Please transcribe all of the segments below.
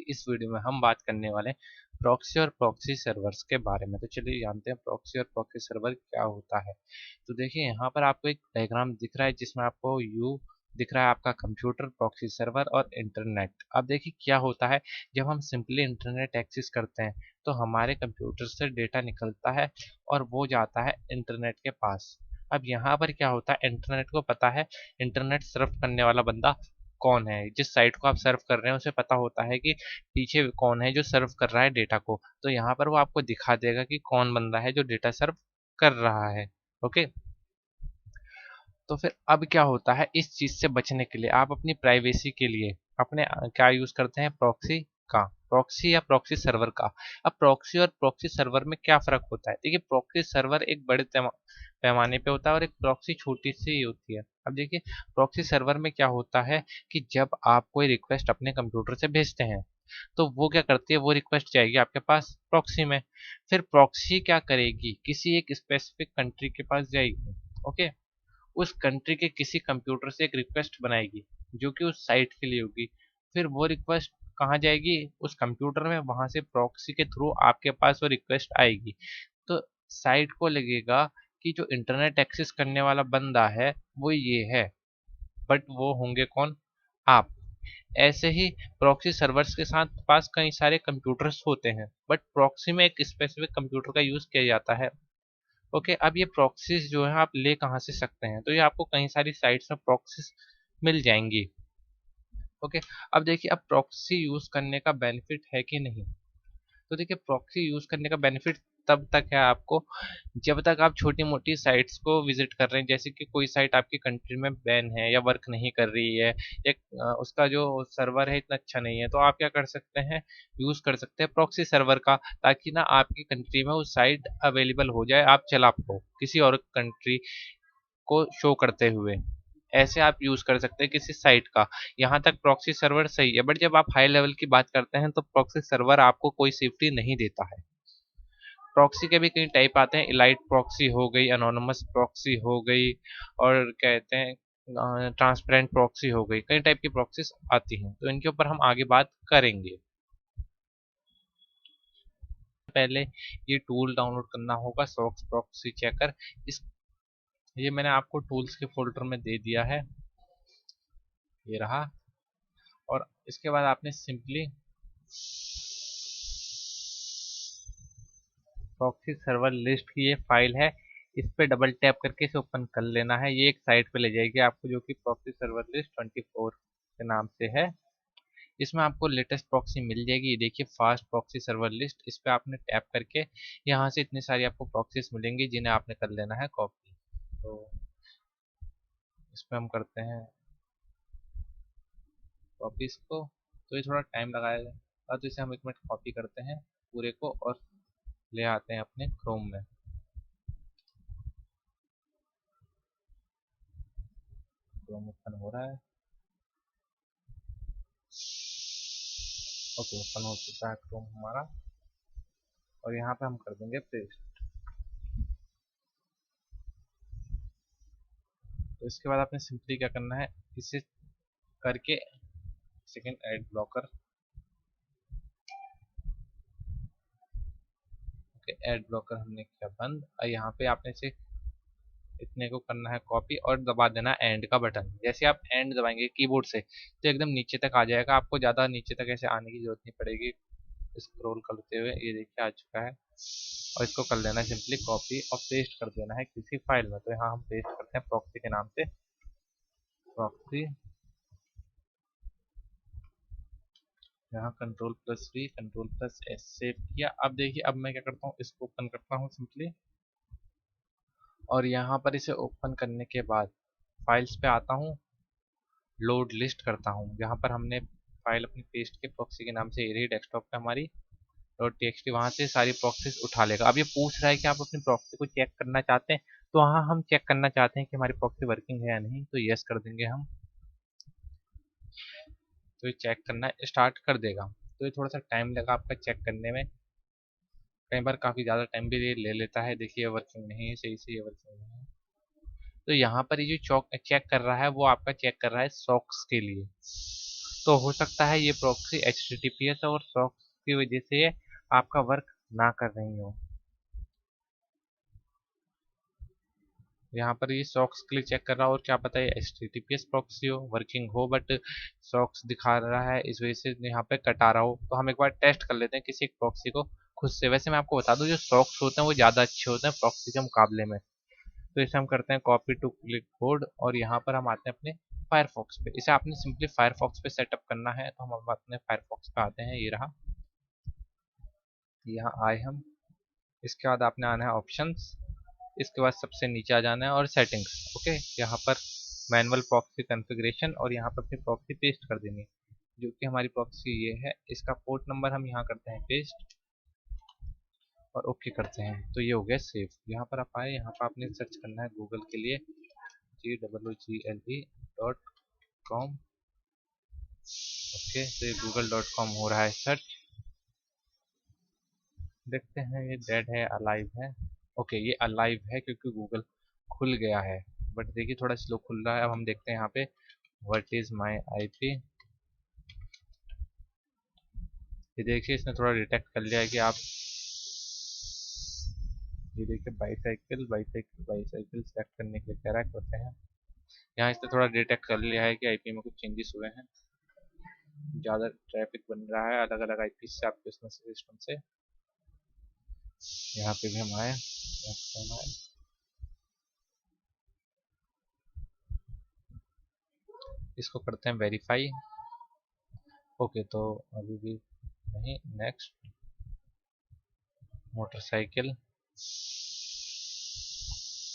की इस वीडियो में हम बात करने वाले हैं प्रॉक्सी और प्रॉक्सी सर्वर्स के बारे में। तो चलिए जानते हैं प्रॉक्सी और प्रॉक्सी सर्वर क्या होता है। तो देखिए यहाँ पर आपको एक डायग्राम दिख रहा है जिसमें आपको यू दिख रहा है आपका कंप्यूटर, प्रॉक्सी सर्वर और इंटरनेट। अब देखिए क्या होता है, जब हम सिंपली इंटरनेट एक्सेस करते हैं तो हमारे कंप्यूटर से डेटा निकलता है और वो जाता है इंटरनेट के पास। अब यहाँ पर क्या होता है, इंटरनेट को पता है इंटरनेट सर्फ करने वाला बंदा कौन है। जिस साइट को आप सर्व कर रहे हैं उसे पता होता है कि पीछे कौन है जो सर्व कर रहा है डेटा को। तो यहाँ पर वो आपको दिखा देगा कि कौन बंदा है जो डेटा सर्व कर रहा है। ओके, तो फिर अब क्या होता है, इस चीज से बचने के लिए आप अपनी प्राइवेसी के लिए अपने क्या यूज करते हैं, प्रॉक्सी का, प्रॉक्सी या प्रॉक्सी सर्वर का। अब प्रॉक्सी और प्रॉक्सी सर्वर में क्या फर्क होता है, देखिए प्रॉक्सी सर्वर एक बड़े पैमाने पे होता है और एक प्रॉक्सी छोटी सी होती है। अब देखिए प्रॉक्सी सर्वर में क्या होता है कि जब आप कोई रिक्वेस्ट अपने कंप्यूटर से भेजते हैं तो वो क्या करती है, वो रिक्वेस्ट जाएगी आपके पास प्रॉक्सी में। फिर प्रॉक्सी क्या करेगी, किसी एक स्पेसिफिक कंट्री के पास जाएगी। ओके, उस कंट्री के किसी कंप्यूटर से एक रिक्वेस्ट बनाएगी जो कि उस साइट के लिए होगी। फिर वो रिक्वेस्ट कहाँ जाएगी, उस कंप्यूटर में, वहां से प्रॉक्सी के थ्रू आपके पास वो रिक्वेस्ट आएगी। तो साइट को लगेगा कि जो इंटरनेट एक्सेस करने वाला बंदा है वो ये है, बट वो होंगे कौन, आप। ऐसे ही प्रॉक्सी सर्वर्स के साथ पास कई सारे कंप्यूटर्स होते हैं, बट प्रॉक्सी में एक स्पेसिफिक कंप्यूटर का यूज किया जाता है। ओके, अब ये प्रॉक्सीज जो है आप ले कहाँ से सकते हैं, तो ये आपको कई सारी साइट्स में प्रॉक्सीज मिल जाएंगी। ओके, अब देखिए अब प्रॉक्सी यूज करने का बेनिफिट है कि नहीं। तो देखिए प्रॉक्सी यूज करने का बेनिफिट तब तक है आपको जब तक आप छोटी मोटी साइट्स को विजिट कर रहे हैं, जैसे कि कोई साइट आपकी कंट्री में बैन है या वर्क नहीं कर रही है, या उसका जो सर्वर है इतना अच्छा नहीं है, तो आप क्या कर सकते हैं, यूज कर सकते हैं प्रॉक्सी सर्वर का, ताकि ना आपकी कंट्री में वो साइट अवेलेबल हो जाए, आप चला पाओ किसी और कंट्री को शो करते हुए। ऐसे आप यूज कर सकते हैं किसी साइट का। यहाँ तक प्रॉक्सी सर्वर सही है, बट जब आप हाई लेवल की बात करते हैं तो प्रॉक्सी सर्वर आपको कोई सेफ्टी नहीं देता है। प्रॉक्सी के भी कई टाइप आते हैं, इलाइट प्रॉक्सी हो गई, अनोनिमस प्रॉक्सी हो गई, और कहते हैं ट्रांसपेरेंट प्रॉक्सी हो गई। कई टाइप की प्रॉक्सीज आती हैं, तो इनके ऊपर हम आगे बात करेंगे। पहले ये टूल डाउनलोड करना होगा, सॉक्स प्रॉक्सी चेकर। इस ये मैंने आपको टूल्स के फोल्डर में दे दिया है, ये रहा। और इसके बाद आपने सिंपली प्रॉक्सी सर्वर लिस्ट की ये फाइल है, इस पे डबल टैप करके इसे ओपन कर लेना है। ये एक साइट पे ले जाएगी आपको जो कि प्रॉक्सी सर्वर लिस्ट 24 के नाम से है। इसमें आपको लेटेस्ट प्रॉक्सी मिल जाएगी। ये देखिए फास्ट प्रॉक्सी सर्वर लिस्ट, इस पे आपने टैप करके यहाँ से इतनी सारी आपको प्रॉक्सीज मिलेंगी जिन्हें आपने कर लेना है कॉपी। तो इस पे हम करते हैं कॉपी इसको, तो ये थोड़ा टाइम लगाएगा, तो इसे हम 1 मिनट कॉपी करते हैं पूरे को और ले आते हैं अपने क्रोम में। क्रोम ओपन हो रहा है, ओके ओपन हो चुका है क्रोम हमारा, और यहाँ पे हम कर देंगे पेस्ट। तो इसके बाद आपने सिंपली क्या करना है, इसे करके second ad blocker, okay ad blocker हमने किया बंद। और यहाँ पे आपने इसे इतने को करना है कॉपी और दबा देना एंड का बटन। जैसे आप एंड दबाएंगे कीबोर्ड से तो एकदम नीचे तक आ जाएगा, आपको ज़्यादा नीचे तक ऐसे आने की जरूरत नहीं पड़ेगी। स्क्रॉल करते हुए ये देखिए आ चुका है, और इसको कर लेना है सिंपली कॉपी और पेस्ट कर देना है किसी फाइल में। तो यहाँ हम पेस्ट करते हैं प्रॉक्सी के नाम से, प्रॉक्सी, यहाँ कंट्रोल+V कंट्रोल+S सेव किया। अब देखिए अब मैं क्या करता हूँ, इसको ओपन करता हूँ सिंपली, और यहाँ पर इसे ओपन करने के बाद फाइल्स पे आता हूँ, लोड लिस्ट करता हूँ। यहाँ पर हमने फाइल अपनी पेस्ट के प्रॉक्सी के नाम से ये रही डेस्कटॉप पे हमारी .txt, वहाँ से सारी प्रॉक्सीज उठा लेगा। अब ये पूछ रहा है कि आप अपनी प्रॉक्सी को चेक करना चाहते हैं, तो हाँ हम चेक करना चाहते हैं कि हमारी प्रॉक्सी वर्किंग है या नहीं, तो यस कर देंगे हम। तो ये चेक करना स्टार्ट कर देगा, तो ये थोड़ा सा टाइम लगा आपका चेक करने में, कई बार काफ़ी ज़्यादा टाइम भी ये ले लेता है। देखिए वर्किंग नहीं है सही से, ये वर्किंग नहीं है। तो यहाँ पर ये जो चेक कर रहा है वो आपका चेक कर रहा है सॉक्स के लिए। तो हो सकता है ये प्रॉक्सी HTTPS और सॉक्स की वजह से आपका वर्क ना कर रही हो। यहाँ पर ये सॉक्स के लिए चेक कर रहा हो और क्या पता है HTTPS प्रॉक्सी हो, वर्किंग हो, बट सॉक्स दिखा रहा है, इस वजह से यहाँ पे कटा रहा हो। तो हम एक बार टेस्ट कर लेते हैं किसी एक प्रॉक्सी को खुद से। वैसे मैं आपको बता दूं, जो सॉक्स होते हैं वो ज़्यादा अच्छे होते हैं प्रॉक्सी के मुकाबले में। तो इसे हम करते हैं कॉपी टू क्लिक बोर्ड और यहाँ पर हम आते हैं अपने फायरफॉक्स पे। इसे आपने सिंपली फायरफॉक्स पे सेटअप करना है। तो हम अब अपने फायरफॉक्स पे आते हैं, ये रहा, यहाँ आए हम। इसके बाद आपने आना है ऑप्शंस, इसके बाद सबसे नीचे आ जाना है और सेटिंग्स। ओके, यहाँ पर मैनुअल प्रॉक्सी कॉन्फ़िगरेशन और यहाँ पर अपनी प्रॉक्सी पेस्ट कर देनी है, जो कि हमारी प्रॉक्सी ये है। इसका पोर्ट नंबर हम यहाँ करते हैं पेस्ट और ओके करते हैं। तो ये हो गया सेव। यहाँ पर आप आए, यहाँ पर आपने सर्च करना है गूगल के लिए google.com। ओके, तो ये google.com हो रहा है सर्च। देखते हैं ये डेड है अलाइव है। ओके, ये अलाइव है क्योंकि गूगल खुल गया है, बट देखिए थोड़ा स्लो खुल रहा है। अब हम देखते हैं यहाँ पे व्हाट इज माई आईपी। ये देखिए इसने थोड़ा डिटेक्ट कर लिया है कि आप, ये देखिए बाईसाइकिल बाईसाइकिल बाईसाइकिल सेलेक्ट करने के लिए कह रहा है, करते हैं। यहाँ इसने थोड़ा डिटेक्ट कर लिया है कि आईपी में कुछ चेंजेस हुए हैं, ज़्यादा ट्रैफिक बन रहा है अलग अलग आईपी से आपके उसमें सिस्टम से। यहाँ पे भी हम आए, इसको करते हैं वेरीफाई। ओके, तो अभी भी नहीं, next. Motorcycle,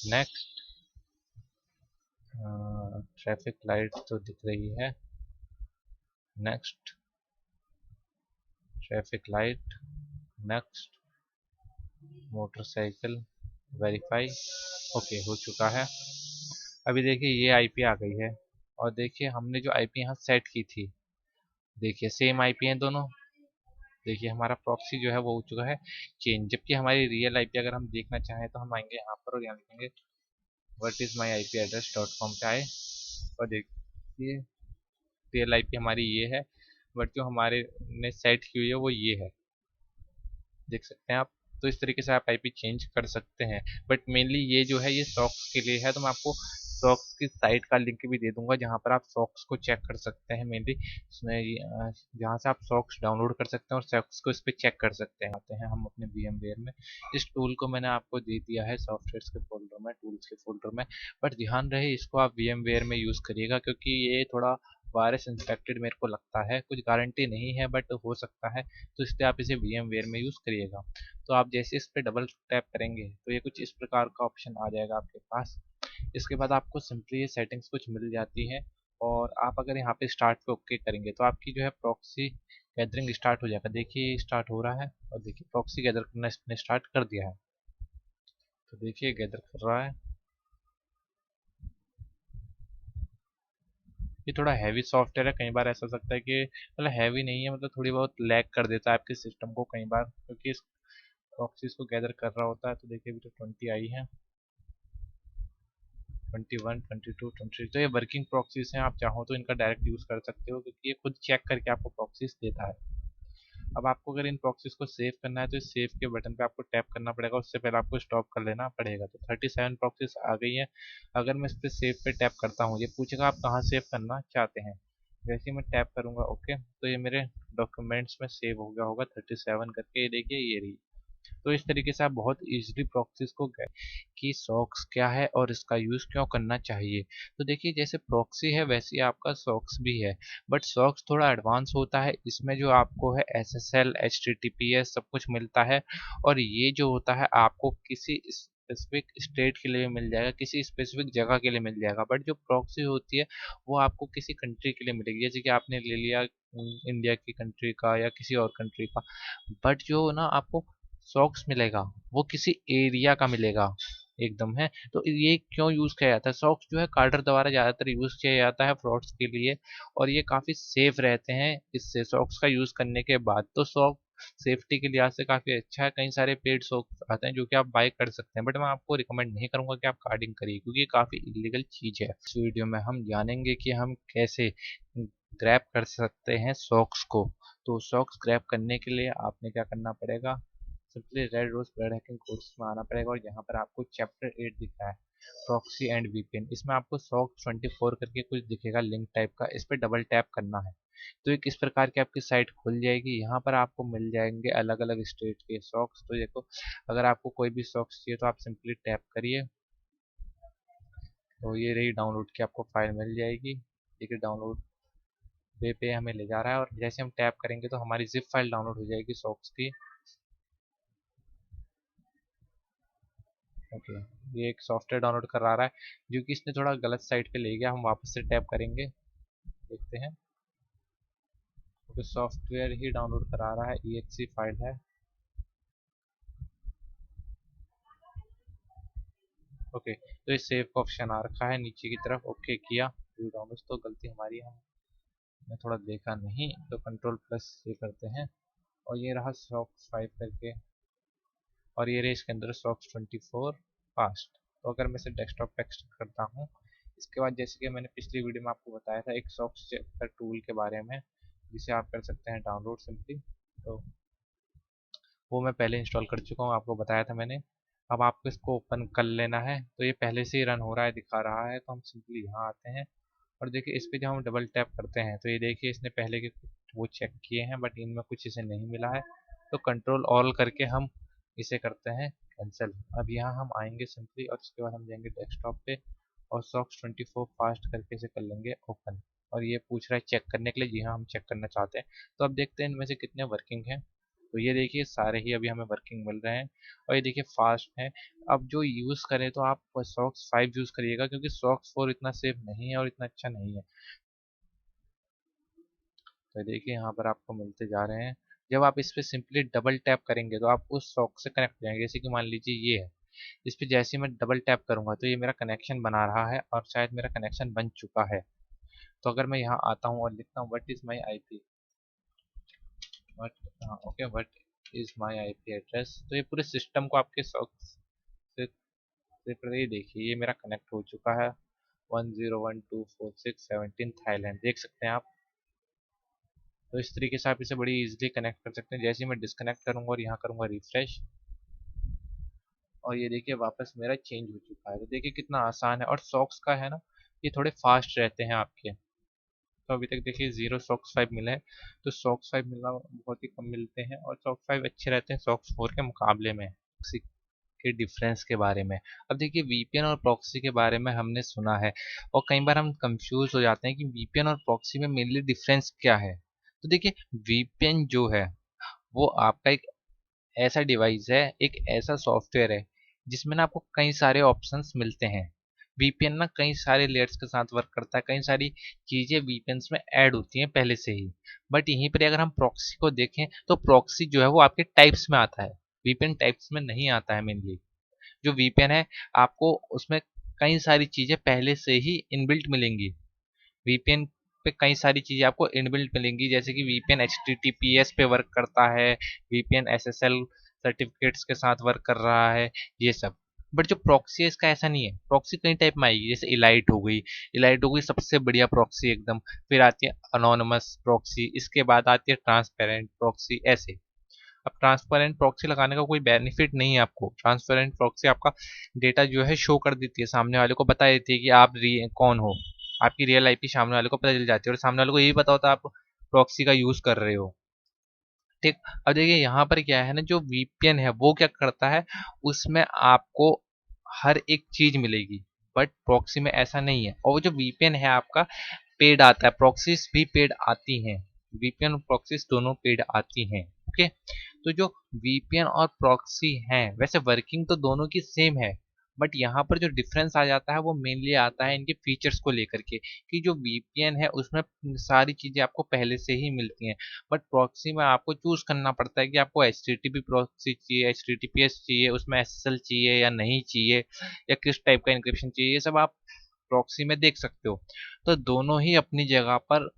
next. Traffic light तो दिख रही है, next. Traffic light, next. Motorcycle, verify. Okay, हो चुका है। अभी देखिए ये आईपी आ गई है और देखिए हमने जो आईपी यहाँ सेट की थी, देखिए सेम आईपी है दोनों। देखिए हमारा प्रॉक्सी जो है वो हो चुका है चेंज, जबकि हमारी रियल आईपी अगर हम देखना चाहें तो हम आएंगे यहाँ पर और यहाँ लिखेंगे what is my IP address .com पे आए और देखिए रियल आईपी हमारी ये है, बट जो हमारे ने सेट की हुई है वो ये है, देख सकते हैं आप। तो इस तरीके से आप आईपी चेंज कर सकते हैं, बट मेनली ये जो है ये सॉक्स के लिए है। तो मैं आपको सॉक्स की साइट का लिंक भी दे दूंगा जहाँ पर आप सॉक्स को चेक कर सकते हैं मेनली, उसमें जहाँ से आप सॉक्स डाउनलोड कर सकते हैं और सॉक्स को इस पर चेक कर सकते हैं। आते हैं हम अपने VMware में। इस टूल को मैंने आपको दे दिया है सॉफ्टवेयर के फोल्डर में, टूल्स के फोल्डर में, बट ध्यान रहे इसको आप VMware में यूज़ करिएगा क्योंकि ये थोड़ा वायरस इंस्पेक्टेड मेरे को लगता है, कुछ गारंटी नहीं है बट हो सकता है। तो इसलिए आप इसे VMware में यूज़ करिएगा। तो आप जैसे इस पर डबल टैप करेंगे तो ये कुछ इस प्रकार का ऑप्शन आ जाएगा आपके पास। इसके बाद आपको सिंपली ये सेटिंग्स कुछ मिल जाती है और आप अगर यहाँ पे स्टार्ट पे ओके करेंगे तो आपकी जो है प्रॉक्सी गैदरिंग स्टार्ट हो जाएगा। देखिए स्टार्ट हो रहा है और देखिए प्रॉक्सी गैदर करना इसने स्टार्ट कर दिया है। तो देखिए गैदर कर रहा है। ये थोड़ा हैवी सॉफ्टवेयर है, कई बार ऐसा हो सकता है कि मतलब हैवी नहीं है, मतलब थोड़ी बहुत लैग कर देता है आपके सिस्टम को कई बार, क्योंकि इस प्रॉक्सीज को गैदर कर रहा होता है। तो देखिए अभी तो 20 आई है, 21, 22, 23। तो ये वर्किंग प्रॉक्सीज हैं, आप चाहो तो इनका डायरेक्ट यूज़ कर सकते हो क्योंकि ये खुद चेक करके आपको प्रॉक्सीज देता है। अब आपको अगर इन प्रॉक्सीज को सेव करना है तो इस सेव के बटन पे आपको टैप करना पड़ेगा, उससे पहले आपको स्टॉप कर लेना पड़ेगा। तो 37 प्रॉक्सीज आ गई हैं। अगर मैं इस पर सेव पे टैप करता हूँ, ये पूछेगा आप कहाँ सेव करना चाहते हैं। जैसे ही मैं टैप करूँगा ओके, तो ये मेरे डॉक्यूमेंट्स में सेव हो गया होगा 37 करके। ये देखिए ये रही। तो इस तरीके से आप बहुत इजीली प्रॉक्सीज को कि सॉक्स क्या है और इसका यूज़ क्यों करना चाहिए। तो देखिए जैसे प्रॉक्सी है वैसे ही आपका सॉक्स भी है, बट सॉक्स थोड़ा एडवांस होता है। इसमें जो आपको है SSL HTTPS सब कुछ मिलता है और ये जो होता है आपको किसी स्पेसिफिक स्टेट के लिए मिल जाएगा, किसी स्पेसिफिक जगह के लिए मिल जाएगा। बट जो प्रॉक्सी होती है वो आपको किसी कंट्री के लिए मिलेगी, जैसे कि आपने ले लिया इंडिया की कंट्री का या किसी और कंट्री का। बट जो ना आपको सॉक्स मिलेगा वो किसी एरिया का मिलेगा एकदम है। तो ये क्यों यूज़ किया जाता है, सॉक्स जो है कार्डर द्वारा ज़्यादातर यूज़ किया जाता है फ्रॉड्स के लिए और ये काफ़ी सेफ रहते हैं इससे सॉक्स का यूज़ करने के बाद। तो सॉक्स सेफ्टी के लिहाज से काफ़ी अच्छा है। कई सारे पेड सॉक्स आते हैं जो कि आप बाय कर सकते हैं, बट मैं आपको रिकमेंड नहीं करूँगा कि आप कार्डिंग करिए क्योंकि ये काफ़ी इलीगल चीज़ है। इस वीडियो में हम जानेंगे कि हम कैसे ग्रैब कर सकते हैं सॉक्स को। तो सॉक्स ग्रैब करने के लिए आपने क्या करना पड़ेगा, simply red rose blood hacking course में आना पड़ेगा और यहाँ पर आपको चैप्टर 8 दिख रहा है, प्रॉक्सी एंड वीपीएन। इसमें आपको सॉक्स 24 करके कुछ दिखेगा लिंक टाइप का, इस पर डबल टैप करना है तो एक इस प्रकार की आपकी साइट खुल जाएगी। यहाँ पर आपको मिल जाएंगे अलग अलग स्टेट के सॉक्स। तो देखो, अगर आपको कोई भी सॉक्स चाहिए तो आप सिंपली टैप करिए, तो ये रही डाउनलोड की आपको फाइल मिल जाएगी। देखिए डाउनलोड वे पे हमें ले जा रहा है और जैसे हम टैप करेंगे तो हमारी जिप फाइल डाउनलोड हो जाएगी सॉक्स की। ओके, ये एक सॉफ्टवेयर डाउनलोड करा रहा है जो कि इसने थोड़ा गलत साइट पे ले गया। हम वापस से टैप करेंगे, देखते हैं। ओके, सॉफ्टवेयर ही डाउनलोड करा रहा है, EXE फाइल है। ओके, तो ये सेव का ऑप्शन आ रखा है नीचे की तरफ, ओके किया। डाउनलोड तो गलती हमारी है, हमने थोड़ा देखा नहीं, तो कंट्रोल प्लस ये करते हैं और ये रहा सॉक्स 5 करके और ये रही इसके अंदर सॉक्स 24 फास्ट। तो अगर मैं इसे डेस्कटॉप पे एक्सटेंड करता हूँ, इसके बाद जैसे कि मैंने पिछली वीडियो में आपको बताया था एक सॉक्स चेकर टूल के बारे में, जिसे आप कर सकते हैं डाउनलोड सिंपली, तो वो मैं पहले इंस्टॉल कर चुका हूँ, आपको बताया था मैंने। अब आपको इसको ओपन कर लेना है, तो ये पहले से ही रन हो रहा है दिखा रहा है, तो हम सिंपली यहाँ आते हैं और देखिए इस पे जब हम डबल टैप करते हैं तो ये देखिए इसने पहले के वो चेक किए हैं बट इनमें कुछ इसे नहीं मिला है। तो कंट्रोल ऑल करके हम इसे करते हैं कैंसिल। अब यहाँ हम आएंगे सिंपली और उसके बाद हम जाएंगे डेस्कटॉप पे और सॉक्स 24 फास्ट करके इसे कर लेंगे ओपन। और ये पूछ रहा है चेक करने के लिए, जी हाँ हम चेक करना चाहते हैं। तो अब देखते हैं इनमें से कितने वर्किंग हैं। तो ये देखिए सारे ही अभी हमें वर्किंग मिल रहे हैं और ये देखिए फास्ट है। अब जो यूज़ करें तो आप सॉक्स 5 यूज़ करिएगा क्योंकि सॉक्स 4 इतना सेफ नहीं है और इतना अच्छा नहीं है। तो देखिए यहाँ पर आपको मिलते जा रहे हैं। जब आप इस पर सिंपली डबल टैप करेंगे तो आप उस सॉक से कनेक्ट हो जाएंगे। जैसे कि मान लीजिए ये है, इस पर जैसे ही मैं डबल टैप करूंगा तो ये मेरा कनेक्शन बना रहा है और शायद मेरा कनेक्शन बन चुका है। तो अगर मैं यहाँ आता हूँ और लिखता हूँ what is my IP, what, okay what is my IP address, तो ये पूरे सिस्टम को आपके सॉक से ये देखिए ये मेरा कनेक्ट हो चुका है 10124617 थाईलैंड, देख सकते हैं आप। तो इस तरीके से आप इसे बड़ी इजीली कनेक्ट कर सकते हैं। जैसे ही मैं डिस्कनेक्ट करूंगा और यहाँ करूंगा रिफ्रेश, और ये देखिए वापस मेरा चेंज हो चुका है। तो देखिए कितना आसान है। और सॉक्स का है ना, ये थोड़े फास्ट रहते हैं आपके। तो अभी तक देखिए 0 सॉक्स 5 मिले हैं, तो सॉक्स 5 मिलना बहुत ही कम मिलते हैं और सॉक्स 5 अच्छे रहते हैं सॉक्स 4 के मुकाबले में। प्रॉक्सी के डिफरेंस के बारे में, अब देखिए VPN और प्रॉक्सी के बारे में हमने सुना है और कई बार हम कंफ्यूज हो जाते हैं कि VPN और प्रॉक्सी में मेनली डिफरेंस क्या है। तो देखिए VPN जो है वो आपका एक ऐसा डिवाइस है, एक ऐसा सॉफ्टवेयर है जिसमें ना आपको कई सारे ऑप्शंस मिलते हैं। VPN ना कई सारे लेयर्स के साथ वर्क करता है, कई सारी चीजें VPNs में ऐड होती हैं पहले से ही। बट यहीं पर अगर हम प्रॉक्सी को देखें तो प्रॉक्सी जो है वो आपके टाइप्स में आता है, VPN टाइप्स में नहीं आता है मेनली। जो VPN है आपको उसमें कई सारी चीजें पहले से ही इनबिल्ट मिलेंगी। VPN पे कई सारी चीज़ें आपको इनबिल्ट मिलेंगी, जैसे कि VPN HTTPS पे वर्क करता है, VPN SSL सर्टिफिकेट्स के साथ वर्क कर रहा है, ये सब। बट जो प्रॉक्सी है इसका ऐसा नहीं है। प्रॉक्सी कई टाइप में आएगी, जैसे इलाइट हो गई सबसे बढ़िया प्रॉक्सी एकदम। फिर आती है अनोनिमस प्रॉक्सी, इसके बाद आती है ट्रांसपेरेंट प्रॉक्सी, ऐसे। अब ट्रांसपेरेंट प्रॉक्सी लगाने का कोई बेनिफिट नहीं है आपको। ट्रांसपेरेंट प्रॉक्सी आपका डेटा जो है शो कर देती है, सामने वाले को बता देती है कि आप कौन हो। आपकी रियल IP सामने वाले को पता चल जाती है और सामने वाले को यही पता होता है आप प्रॉक्सी का यूज कर रहे हो। ठीक। अब देखिए यहाँ पर क्या है ना, जो VPN है वो क्या करता है, उसमें आपको हर एक चीज मिलेगी, बट प्रॉक्सी में ऐसा नहीं है। और वो जो VPN है आपका पेड आता है, प्रॉक्सीज भी पेड आती हैं। VPN और प्रॉक्सीज दोनों पेड आती हैं। ओके, तो जो VPN और प्रॉक्सी हैं वैसे वर्किंग तो दोनों की सेम है, बट यहाँ पर जो डिफरेंस आ जाता है वो मेनली आता है इनके फीचर्स को लेकर के, कि जो VPN है उसमें सारी चीजें आपको पहले से ही मिलती हैं, बट प्रॉक्सी में आपको चूज करना पड़ता है कि आपको HTTP प्रॉक्सी चाहिए, HTTPS चाहिए, उसमें SSL चाहिए या नहीं चाहिए, या किस टाइप का इंक्रिप्शन चाहिए, ये सब आप प्रॉक्सी में देख सकते हो। तो दोनों ही अपनी जगह पर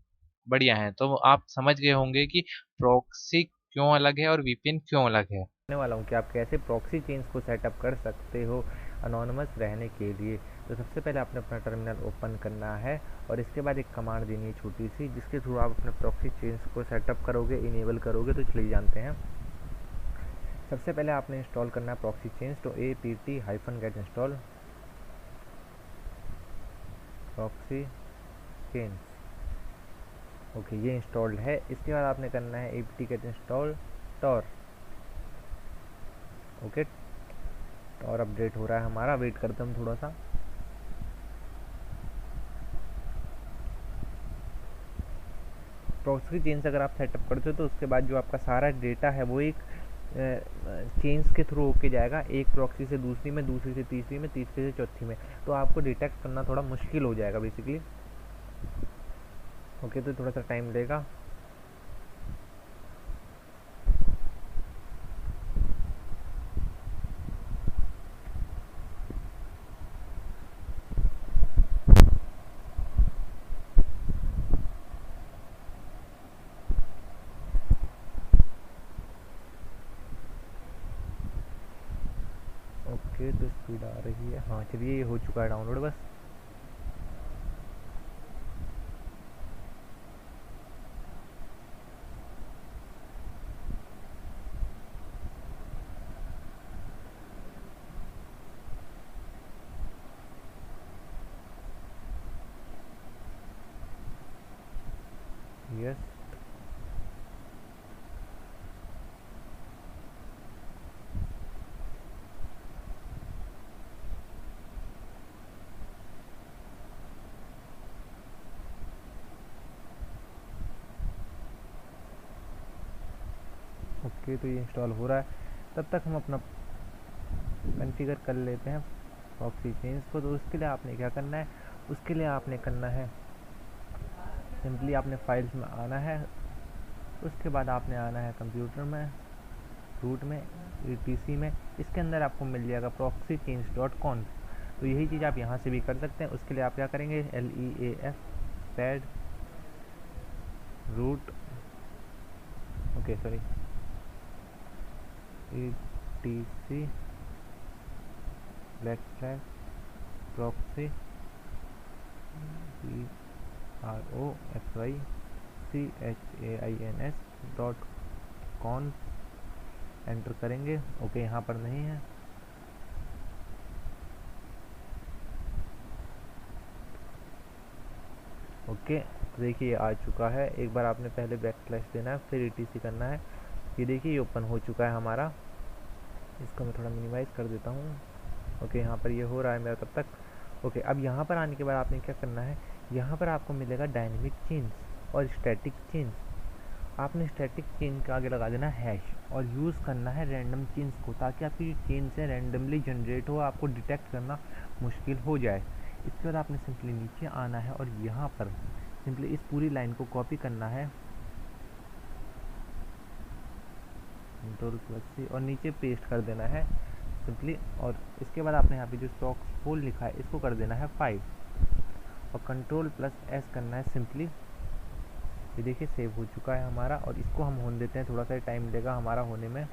बढ़िया हैं। तो आप समझ गए होंगे कि प्रॉक्सी क्यों अलग है और VPN क्यों अलग है। वाला हूँ कि आप कैसे प्रॉक्सी चेंज को सेटअप कर सकते हो अनोनिमस रहने के लिए। तो सबसे पहले आपने अपना टर्मिनल ओपन करना है और इसके बाद एक कमांड देनी है छोटी सी, जिसके थ्रू आप अपने प्रॉक्सी चेंज को सेटअप करोगे, इनेबल करोगे। तो चलिए जानते हैं। सबसे पहले आपने इंस्टॉल करना है प्रॉक्सी चेंज। तो apt-get install proxy change. Okay, ये इंस्टॉल्ड है। इसके बाद आपने करना है apt-get install tor। Okay, tor update हो रहा है हमारा, वेट करते हैं हम थोड़ा सा। प्रॉक्सी चेंज अगर आप सेटअप करते हो तो उसके बाद जो आपका सारा डेटा है वो एक चेंज के थ्रू होके जाएगा, एक प्रॉक्सी से दूसरी में, दूसरी से तीसरी में, तीसरी से चौथी में। तो आपको डिटेक्ट करना थोड़ा मुश्किल हो जाएगा बेसिकली। ओके, तो थोड़ा सा टाइम लेगा। ओके, तो स्पीड आ रही है। हाँ चलिए, ये हो चुका है डाउनलोड बस। यस, ओके, तो ये इंस्टॉल हो रहा है। तब तक हम अपना कॉन्फ़िगर कर लेते हैं प्रॉक्सी चेंज को। तो उसके लिए आपने क्या करना है, उसके लिए आपने करना है सिंपली आपने फाइल्स में आना है। उसके बाद आपने आना है कंप्यूटर में, रूट में, etc में। इसके अंदर आपको मिल जाएगा proxychange.conf। तो यही चीज़ आप यहाँ से भी कर सकते हैं। उसके लिए आप क्या करेंगे, leaf pad root, okay sorry, etc proxy proxychan's.conf enter करेंगे। ओके, यहाँ पर नहीं है। ओके, देखिए आ चुका है। एक बार आपने पहले बैकस्लैश देना है, फिर etc करना है। ये देखिए, ये ओपन हो चुका है हमारा। इसको मैं थोड़ा मिनिमाइज़ कर देता हूँ। ओके, यहाँ पर ये हो रहा है मेरा तब तक। ओके, अब यहाँ पर आने के बाद आपने क्या करना है, यहाँ पर आपको मिलेगा डायनेमिक चेंज और स्टैटिक चेंज। आपने स्टैटिक चेंज के आगे लगा देना हैश और यूज़ करना है रैंडम चेंज को, ताकि आपकी चेंज से रैंडमली जनरेट हो, आपको डिटेक्ट करना मुश्किल हो जाए। इसके बाद आपने सिंपली नीचे आना है और यहाँ पर सिंपली इस पूरी लाइन को कॉपी करना है, Ctrl+C, और नीचे पेस्ट कर देना है सिंपली। और इसके बाद आपने यहाँ पे जो स्टॉक्स फोल लिखा है इसको कर देना है 5 और Ctrl+S करना है सिंपली। ये देखिए सेव हो चुका है हमारा। और इसको हम होने देते हैं, थोड़ा सा टाइम लेगा हमारा होने में।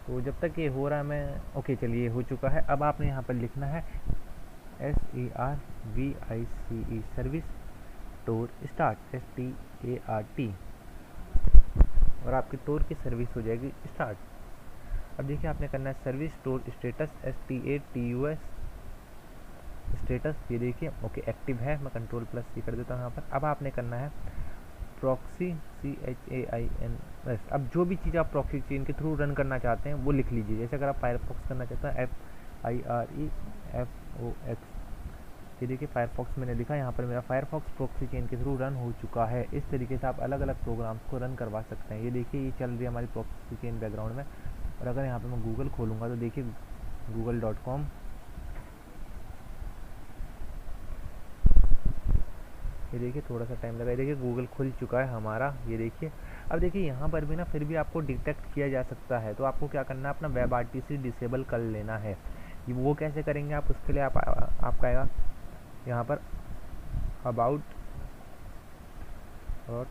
तो जब तक ये हो रहा है मैं, ओके चलिए हो चुका है। अब आपने यहाँ पर लिखना है SERVICE सर्विस टोर स्टार्ट, START, और आपकी टोर की सर्विस हो जाएगी स्टार्ट। अब देखिए आपने करना है सर्विस टोर स्टेटस, STATUS स्टेटस। ये देखिए ओके एक्टिव है। मैं Ctrl+C कर देता हूँ यहाँ पर। अब आपने करना है प्रॉक्सी CHAINS। अब जो भी चीज़ आप प्रॉक्सी चेन के थ्रू रन करना चाहते हैं वो लिख लीजिए। जैसे अगर आप फायरफॉक्स करना चाहते हैं FIREFOX। ये देखिए फायरफॉक्स मैंने लिखा, यहाँ पर मेरा फायरफॉक्स प्रॉक्सी चेन के थ्रू रन हो चुका है। इस तरीके से आप अलग अलग प्रोग्राम्स को रन करवा सकते हैं। ये देखिए ये चल रही है हमारी प्रॉक्सी चेन बैकग्राउंड में। और अगर यहाँ पर मैं गूगल खोलूँगा तो देखिए google.com, ये देखिए थोड़ा सा टाइम लगा। ये देखिए गूगल खुल चुका है हमारा। ये देखिए अब देखिए यहाँ पर भी ना फिर भी आपको डिटेक्ट किया जा सकता है। तो आपको क्या करना है, अपना वेब RTC डिसेबल कर लेना है। वो कैसे करेंगे आप, उसके लिए आपका आएगा यहाँ पर अबाउट और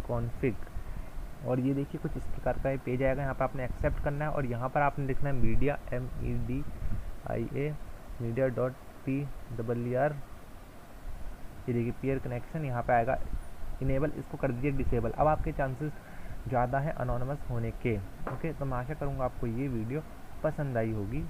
कॉन्फ़िग। और ये देखिए कुछ इस प्रकार का ये पेज आएगा। यहाँ पर आपने एक्सेप्ट करना है और यहाँ पर आपने लिखना है media MEDIA media dot PER। ये देखिए पेयर कनेक्शन यहाँ पे आएगा इनेबल, इसको कर दीजिए डिसेबल। अब आपके चांसेस ज़्यादा है अनोनमस होने के। ओके, तो मैं आशा करूँगा आपको ये वीडियो पसंद आई होगी।